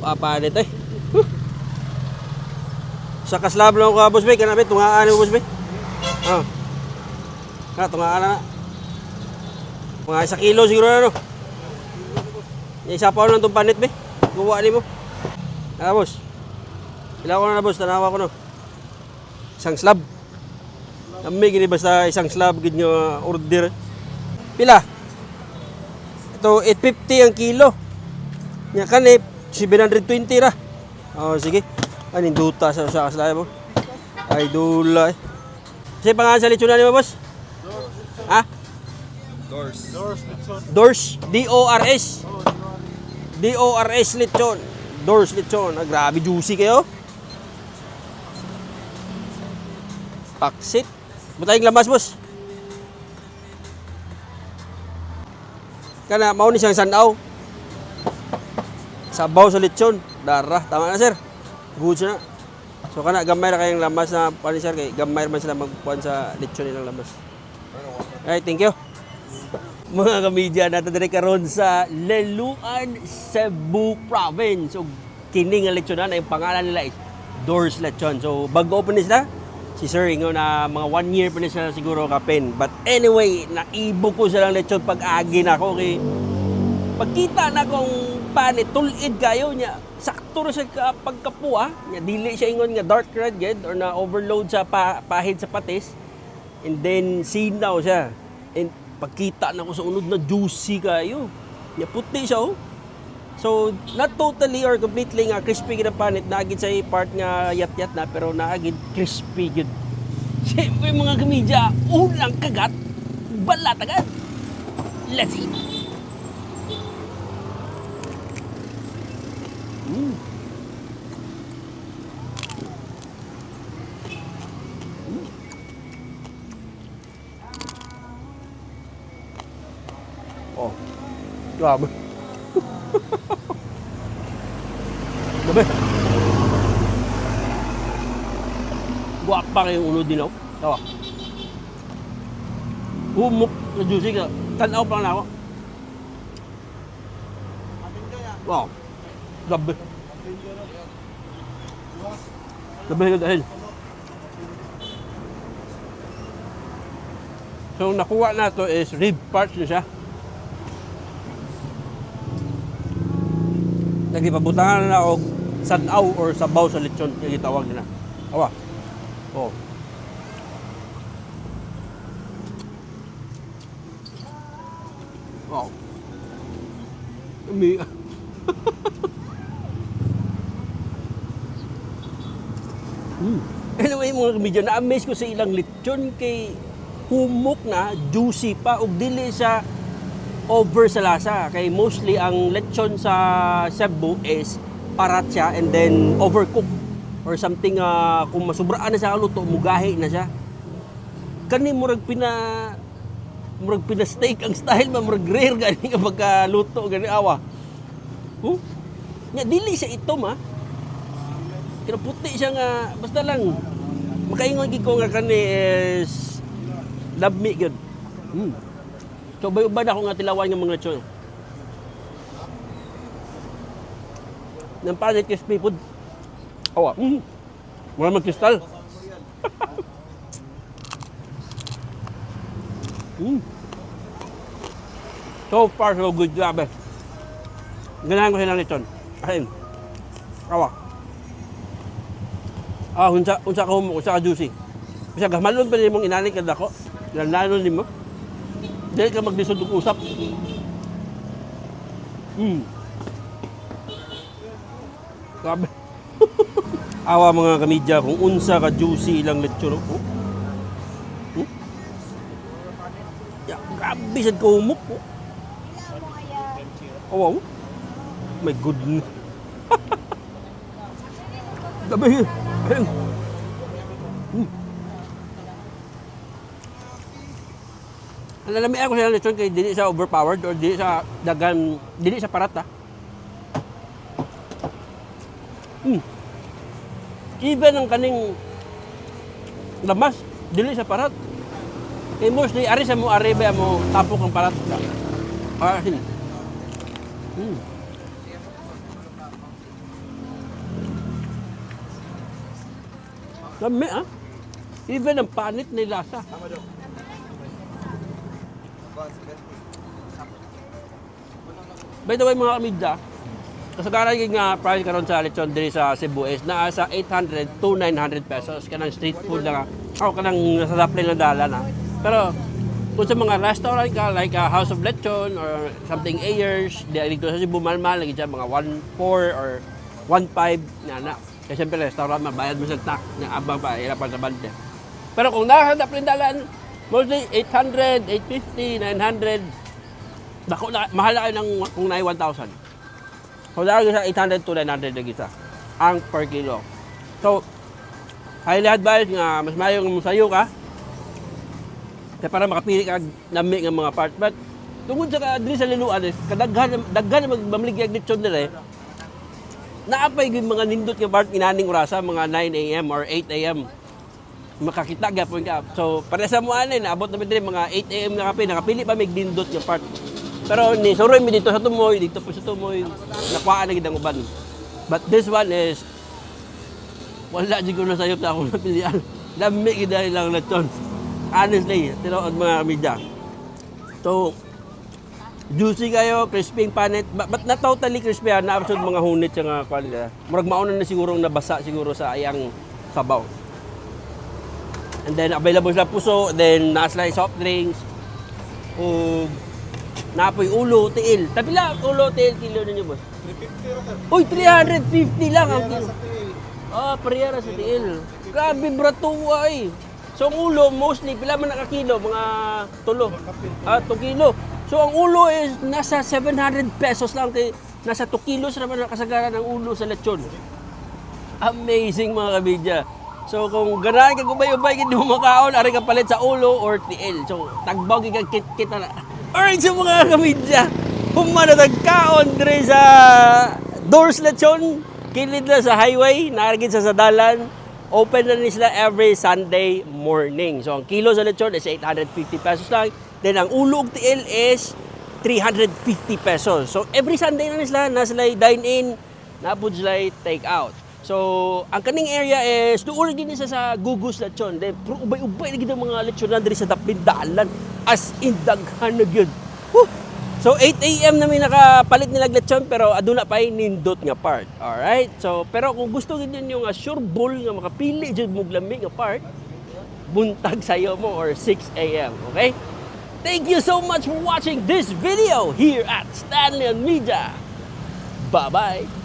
Apa nito eh. Sa kaslab lang ko boss bay, kanapit tungaan mo boss bay. Oh. Tungaan na. Mga 1 kilo siguro na no. Isa pa lang itong panit bay. Kuha ni mo. Boss. Ilan ko na boss, tanawa ko no. Isang slab. Kami gini basta isang slab gid nga order. Pila? Ito 850 ang kilo. Nya kanip 720 ra. Oh sige. Aning duta sa kaslay mo. Ay dulay. Kasi pangalan sa lechonan mo boss? Ha? Doors. Doors. D-O-R-S. D-O-R-S lechon. Doors lechon. Grabe juicy kayo. Paksit. Butayang lamas boss. Kana mao ni siyang sanaw. Sabaw sa lechon. Darah. Tama na sir. Good na. So kana gamay na kayong lamas na pani sir kay gamay man sila magpuan sa lechon nilang lamas. Ay, thank you. Mga kamedya, nato diri karon sa Leluan, Cebu Province. So kini nga lechonan ay pangalan nila is Doors Lechon. So bago open sila, si sir ingon na mga 1 year pa ni sila siguro kapin. But anyway, naibo ko silang lechon pag-agi na ako kay pagkita na kong panit tulid kayo niya. Sakto ra siya pagkapuha, niya dili siya ingon nga dark red gid or na overload sa pahid sa patis. And then sinaw siya. And pagkita na ko sa unod na juicy kayo. Niya puti siya oh. So not totally or completely nga crispy gid ang panit, naagid sa part nga yat-yat na pero naagid crispy gid. Siyempre mga kamedya, unang kagat, balat agad. Let's eat. Oh, grabe. Grabe. Guwak pa kayong ulo din ako. Tawa. Humok na juicy ka. Tanaw pa na ako. Wow. Grabe. Grabe ka dahil. So nakuha na to is rib parts na siya. Nagipabutangan na og sanaw or sabaw sa lechon yung gitawag nila. Awa. Oh. Wow. Umi. Anyway mga kamedyo, na-amaze ko sa ilang lechon kay humok na, juicy pa ug dili sa over sa lasa. Kay mostly ang lechon sa Cebu is parat siya and then overcooked or something kung masubraan na sa luto, mugahi na siya. Kani murag pina steak ang style ba, murag rare gani nga pagkaluto gani awa. Nya dili siya itom ha. Kaya puti siya nga basta lang makaingon gid ko nga kani is love me good. So bayubad ako nga tilawan ng mga lechon. Nang panit crispy food. Awa. Wala magkristal. So far so good, grabe. Ganahan ko silang lechon. Ayun. Awa. Unsa ka humok, unsa ka juicy. Kasi gamalon pa nimong inani kada ko. Lalanon nimo. Dili ka maglisod og usap. Grabe. Awa mga kamedya kung unsa ka juicy ilang lechon. Ya, grabe sad ko humok. Oh, my goodness. Grabe. Alalami ako sa lechon kay dili sa overpowered or dili sa dagan, dili sa parat ha. Even ang kaning lamas, dili sa parat. Kay mostly ari sa mo arebe mo tapok ang parat. Dami ah. Even ang panit na lasa. By the way mga kamidya, kasagaran yung price karon sa lechon diri sa Cebu is naa sa 800 to 900 pesos. Kanang street food lang. O kanang nasa daplin na dala na. Pero kung sa mga restaurant ka like House of Lechon or something Ayers, dito sa Cebu malmal lagi dyan mga 1.4 or 1.5 na. Kasi siyempre restaurant mabayad mo sa tax na abang pa irapan sa bante. Pero kung nasa daplin dalan, mostly 800, 850, 900. Dako na mahal na kayo ng kung na 1,000. So, dahil sa 800 to 900 na isa ang per kilo. So, highly advised nga mas mayong musayo ka kaya para makapili ka nami ng mga part. But, tungkol sa dili sa linuan, kadaghan na magbamligyan lechon nila naapay yung mga nindot nga part inaning orasa, mga 9 a.m. or 8 a.m. makakita gyapon ka. So, para sa mo anay, naabot namin din mga 8 a.m. na kape, nakapili pa may nindot nga part. Pero ni suroy mi dito sa Tumoy, dito po sa Tumoy, nakuhaan na gid ang uban. But this one is wala siguro na sayop na akong napilian. Dami gid lang lechon. Honestly, tinuod mga media. So, juicy kayo, crispy panit, but not totally crispy, na absod mga hunit sa nga kwalidad. Murag mauna na siguro nabasa siguro sa ayang sabaw. And then available sa puso, then naslay soft drinks. Napoy ulo, tiil. Tapila ulo, tiil, kilo ninyo boss? 350. Uy, 350 lang ang kilo. Parehara sa tiil. Grabe bratuwa eh. So ang ulo, mostly, pila man nakakilo? Mga 2 kilo. So ang ulo is nasa 700 pesos lang. Nasa 2 kilos naman nakasagaran ng ulo sa lechon. Amazing mga kabidya. So kung ganahan ka gubay-ubay, hindi mo makaon, ari ka palit sa ulo or tiil. So tagbaw ka kit na. Alright, so mga kabidya, humanatagkaon diri sa Doors Lechon, kilid na sa highway, naragid sa sadalan. Open na sila every Sunday morning. So ang kilo sa lechon is 850 pesos lang. Then ang ulo og tiil is 350 pesos. So every Sunday na sila, dine-in, napod sila take-out. So, ang kaning area is doon din isa sa Gugus Lechon. Then, ubay-ubay na gid ang mga lechonan diri sa daplin dalan. As in daghan na gyud. So, 8 a.m. na may nakapalit nilag lechon pero aduna pa nindot nga part. Alright? So, pero kung gusto gid yung sure bull nga makapili jud mo lami nga part, buntag sayo mo or 6 a.m. Okay? Thank you so much for watching this video here at Stanley Media. Bye-bye.